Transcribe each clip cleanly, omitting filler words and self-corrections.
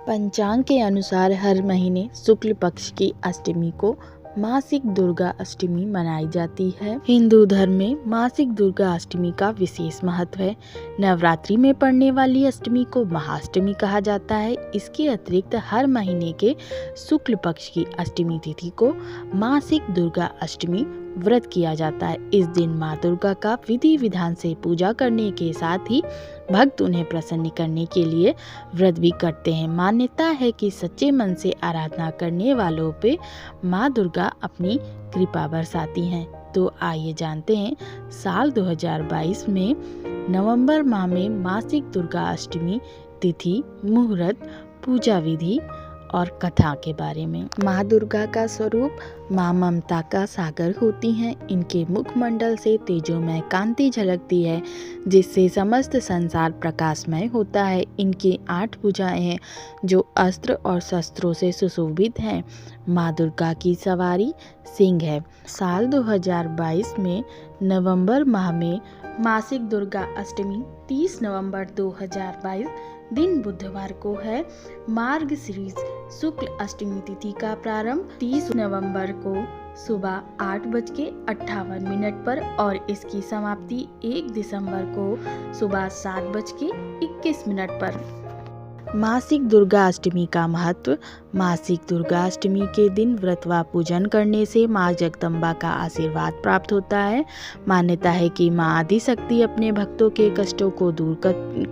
पंचांग के अनुसार हर महीने शुक्ल पक्ष की अष्टमी को मासिक दुर्गा अष्टमी मनाई जाती है। हिंदू धर्म में मासिक दुर्गा अष्टमी का विशेष महत्व है। नवरात्रि में पड़ने वाली अष्टमी को महाअष्टमी कहा जाता है। इसके अतिरिक्त हर महीने के शुक्ल पक्ष की अष्टमी तिथि को मासिक दुर्गा अष्टमी व्रत किया जाता है। इस दिन माँ दुर्गा का विधि विधान से पूजा करने के साथ ही भक्त उन्हें प्रसन्न करने के लिए व्रत भी करते हैं। मान्यता है कि सच्चे मन से आराधना करने वालों पे माँ दुर्गा अपनी कृपा बरसाती हैं। तो आइए जानते हैं साल 2022 में नवंबर माह में मासिक दुर्गा अष्टमी तिथि, मुहूर्त, पूजा विधि और कथा के बारे में। माँ दुर्गा का स्वरूप माँ ममता का सागर होती हैं। इनके मुखमंडल से तेजोमय कांति झलकती है, जिससे समस्त संसार प्रकाशमय होता है। इनकी 8 भुजाएं हैं जो अस्त्र और शस्त्रों से सुशोभित हैं। माँ दुर्गा की सवारी सिंह है। साल 2022 में नवंबर माह में मासिक दुर्गा अष्टमी 30 नवंबर 2022 दिन बुधवार को है। मार्गशीर्ष शुक्ल अष्टमी तिथि का प्रारंभ 30 नवंबर को सुबह 8:58 पर और इसकी समाप्ति 1 दिसंबर को सुबह 7:21 पर। मासिक दुर्गा अष्टमी का महत्व। मासिक दुर्गा अष्टमी के दिन व्रत व पूजन करने से माँ जगदम्बा का आशीर्वाद प्राप्त होता है। मान्यता है कि माँ आदिशक्ति अपने भक्तों के कष्टों को दूर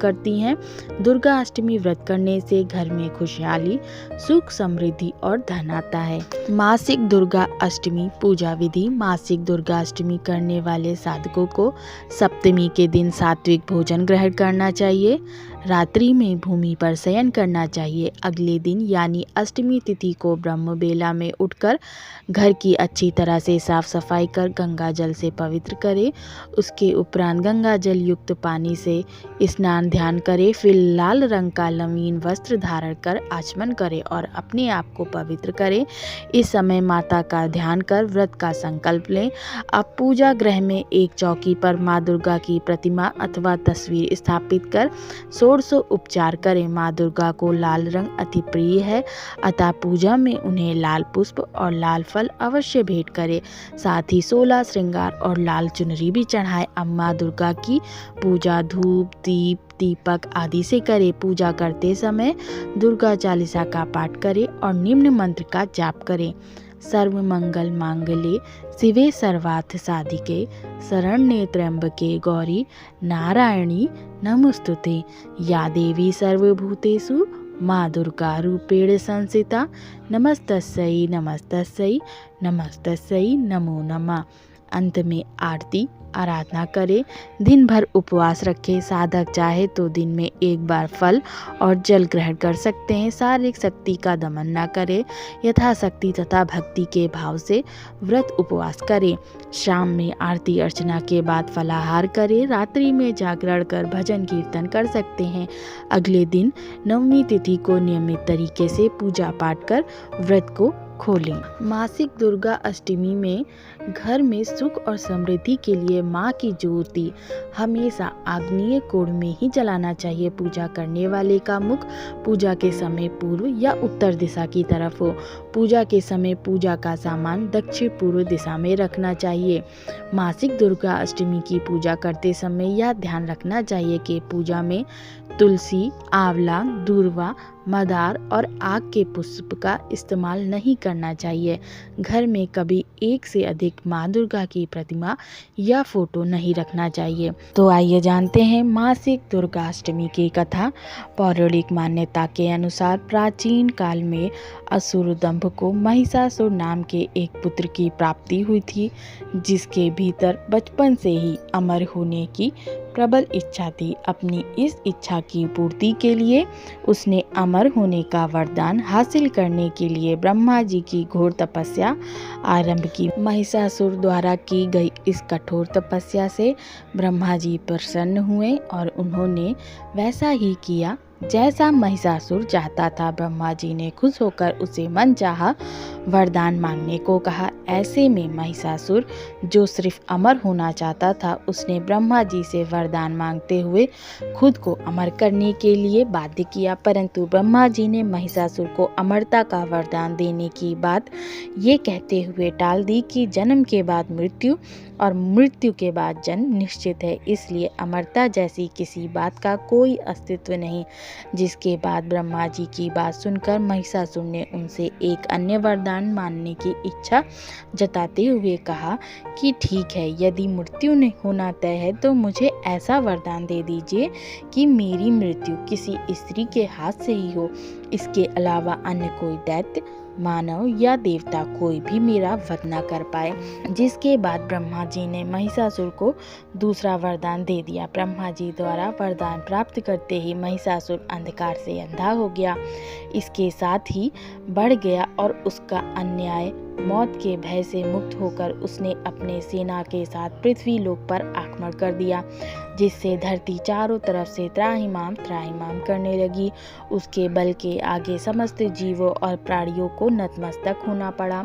करती हैं। दुर्गा अष्टमी व्रत करने से घर में खुशहाली, सुख, समृद्धि और धन आता है। मासिक दुर्गा अष्टमी पूजा विधि। मासिक दुर्गा अष्टमी करने वाले साधकों को सप्तमी के दिन सात्विक भोजन ग्रहण करना चाहिए। रात्रि में भूमि पर शयन करना चाहिए। अगले दिन यानी अष्टमी तिथि को ब्रह्म बेला में उठकर घर की अच्छी तरह से साफ सफाई कर गंगा जल से पवित्र करें। उसके उपरांत गंगा जल युक्त पानी से स्नान ध्यान करें। फिर लाल रंग का लवीन वस्त्र धारण कर आचमन करें और अपने आप को पवित्र करें। इस समय माता का ध्यान कर व्रत का संकल्प लें। अब पूजा गृह में एक चौकी पर माँ दुर्गा की प्रतिमा अथवा तस्वीर स्थापित कर षोडशो उपचार करें। माँ दुर्गा को लाल रंग अति प्रिय है, अतः पूजा में उन्हें लाल पुष्प और लाल फल अवश्य भेंट करें। साथ ही 16 श्रृंगार और लाल चुनरी भी चढ़ाएं। अब माँ दुर्गा की पूजा धूप, दीप, दीपक आदि से करें। पूजा करते समय दुर्गा चालीसा का पाठ करें और निम्न मंत्र का जाप करें। सर्व मंगल मांगल्ये शिवे सर्वार्थ साधिके शरण्ये त्र्यंबके गौरी नारायणी नमोस्तुते। या देवी सर्वभूतेषु माँ दुर्गा रूपेण संस्थिता। नमस्तस्यै नमस्तस्यै नमस्तस्यै नमो नमः। अंत में आरती आराधना करें। दिन भर उपवास रखें। साधक चाहे तो दिन में एक बार फल और जल ग्रहण कर सकते हैं। शारीरिक शक्ति का दमन न करें। यथाशक्ति तथा भक्ति के भाव से व्रत उपवास करें। शाम में आरती अर्चना के बाद फलाहार करें। रात्रि में जागरण कर भजन कीर्तन कर सकते हैं। अगले दिन नवमी तिथि को नियमित तरीके से पूजा पाठ कर व्रत को खोलें। मासिक दुर्गा अष्टमी में घर में सुख और समृद्धि के लिए माँ की ज्योति हमेशा आग्नेय कोण में ही जलाना चाहिए। पूजा करने वाले का मुख पूजा के समय पूर्व या उत्तर दिशा की तरफ हो। पूजा के समय पूजा का सामान दक्षिण पूर्व दिशा में रखना चाहिए। मासिक दुर्गा अष्टमी की पूजा करते समय यह ध्यान रखना चाहिए कि पूजा में तुलसी, आंवला, दूर्वा, मदार और आक के पुष्प का इस्तेमाल नहीं करना चाहिए। घर में कभी एक से अधिक माँ दुर्गा की प्रतिमा या फोटो नहीं रखना चाहिए। तो आइए जानते हैं मासिक दुर्गा अष्टमी की कथा। पौराणिक मान्यता के अनुसार प्राचीन काल में असुर दंभ को महिषासुर नाम के एक पुत्र की प्राप्ति हुई थी, जिसके भीतर बचपन से ही अमर होने की प्रबल इच्छा थी। अपनी इस इच्छा की पूर्ति के लिए उसने अमर होने का वरदान हासिल करने के लिए ब्रह्मा जी की घोर तपस्या आरंभ की। महिषासुर द्वारा की गई इस कठोर तपस्या से ब्रह्मा जी प्रसन्न हुए और उन्होंने वैसा ही किया जैसा महिषासुर चाहता था। ब्रह्मा जी ने खुश होकर उसे मनचाहा वरदान मांगने को कहा। ऐसे में महिषासुर, जो सिर्फ अमर होना चाहता था, उसने ब्रह्मा जी से वरदान मांगते हुए खुद को अमर करने के लिए बाध्य किया। परंतु ब्रह्मा जी ने महिषासुर को अमरता का वरदान देने की बात ये कहते हुए टाल दी कि जन्म के बाद मृत्यु और मृत्यु के बाद जन्म निश्चित है, इसलिए अमरता जैसी किसी बात का कोई अस्तित्व नहीं। जिसके बाद ब्रह्मा जी की बात सुनकर महिषासुर ने उनसे एक अन्य वरदान मानने की इच्छा जताते हुए कहा कि ठीक है, यदि मृत्यु नहीं होना तय है तो मुझे ऐसा वरदान दे दीजिए कि मेरी मृत्यु किसी स्त्री के हाथ से ही हो। इसके अलावा अन्य कोई दैत्य, मानव या देवता कोई भी मेरा वध न कर पाए। जिसके बाद ब्रह्मा जी ने महिषासुर को दूसरा वरदान दे दिया। ब्रह्मा जी द्वारा वरदान प्राप्त करते ही महिषासुर अंधकार से अंधा हो गया, इसके साथ ही बढ़ गया और उसका अन्याय मौत के भय से मुक्त होकर उसने अपने सेना के साथ पृथ्वी लोक पर आक्रमण कर दिया, जिससे धरती चारों तरफ से त्राहिमाम त्राहिमाम करने लगी। उसके बल के आगे समस्त जीवों और प्राणियों को नतमस्तक होना पड़ा।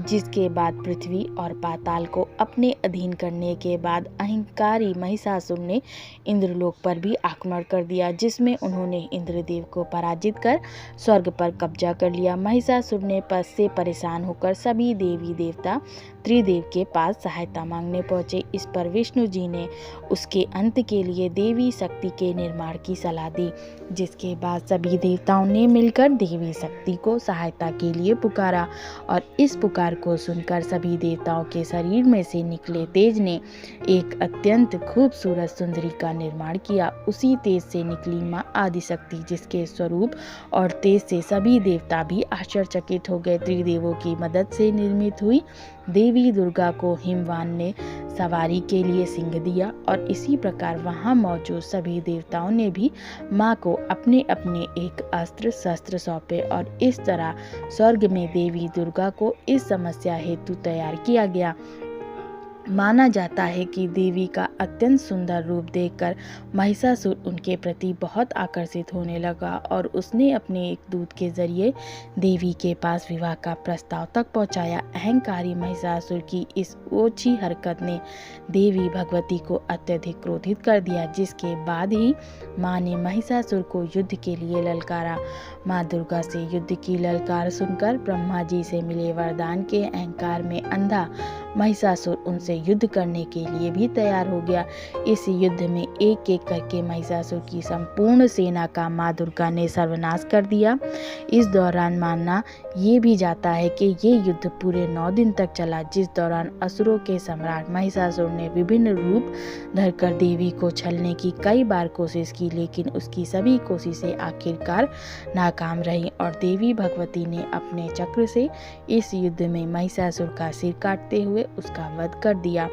जिसके बाद पृथ्वी और पाताल को अपने अधीन करने के बाद अहंकारी महिषासुर ने इंद्रलोक पर भी आक्रमण कर दिया, जिसमें उन्होंने इंद्रदेव को पराजित कर स्वर्ग पर कब्जा कर लिया। महिषासुर ने पद से परेशान होकर सभी देवी देवता त्रिदेव के पास सहायता मांगने पहुंचे। इस पर विष्णु जी ने उसके अंत के लिए देवी शक्ति के निर्माण की सलाह दी। जिसके बाद सभी देवताओं ने मिलकर देवी शक्ति को सहायता के लिए पुकारा और इस पुकार को सुनकर सभी देवताओं के शरीर में से निकले तेज ने एक अत्यंत खूबसूरत सुंदरी का निर्माण किया। उसी तेज से निकली माँ आदिशक्ति, जिसके स्वरूप और तेज से सभी देवता भी आश्चर्यचकित हो गए। त्रिदेवों की मदद से निर्मित हुई देवी दुर्गा को हिमवान ने सवारी के लिए सिंह दिया और इसी प्रकार वहां मौजूद सभी देवताओं ने भी माँ को अपने अपने एक अस्त्र शस्त्र सौंपे और इस तरह स्वर्ग में देवी दुर्गा को इस समस्या हेतु तैयार किया गया। माना जाता है कि देवी का अत्यंत सुंदर रूप देखकर महिषासुर उनके प्रति बहुत आकर्षित होने लगा और उसने अपने एक दूत के जरिए देवी के पास विवाह का प्रस्ताव तक पहुंचाया। अहंकारी महिषासुर की इस ओछी हरकत ने देवी भगवती को अत्यधिक क्रोधित कर दिया, जिसके बाद ही माँ ने महिषासुर को युद्ध के लिए ललकारा। माँ दुर्गा से युद्ध की ललकार सुनकर ब्रह्मा जी से मिले वरदान के अहंकार में अंधा महिषासुर उनसे युद्ध करने के लिए भी तैयार हो गया। इस युद्ध में एक एक करके महिषासुर की संपूर्ण सेना का माँ दुर्गा ने सर्वनाश कर दिया। इस दौरान माना ये भी जाता है कि ये युद्ध पूरे 9 दिन तक चला, जिस दौरान असुरों के सम्राट महिषासुर ने विभिन्न रूप धरकर देवी को छलने की कई बार कोशिश की, लेकिन उसकी सभी कोशिशें आखिरकार नाकाम रही और देवी भगवती ने अपने चक्र से इस युद्ध में महिषासुर का सिर काटते हुए उसका वध कर दिया।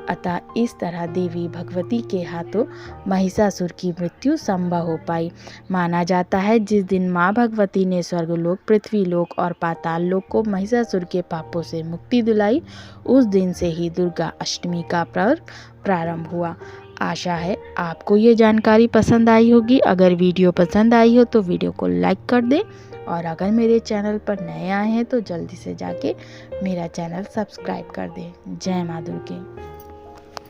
अतः इस तरह देवी भगवती के हाथों महिषासुर की मृत्यु संभव हो पाई। माना जाता है जिस दिन माँ भगवती ने स्वर्गलोक, पृथ्वीलोक और पाताल लोक को महिषासुर के पापों से मुक्ति दिलाई, उस दिन से ही दुर्गा अष्टमी का पर्व प्रारंभ हुआ। आशा है आपको ये जानकारी पसंद आई होगी। अगर वीडियो पसंद आई हो तो वीडियो को लाइक कर दें और अगर मेरे चैनल पर नए आए हैं तो जल्दी से जाके मेरा चैनल सब्सक्राइब कर दें। जय माँ दुर्गे।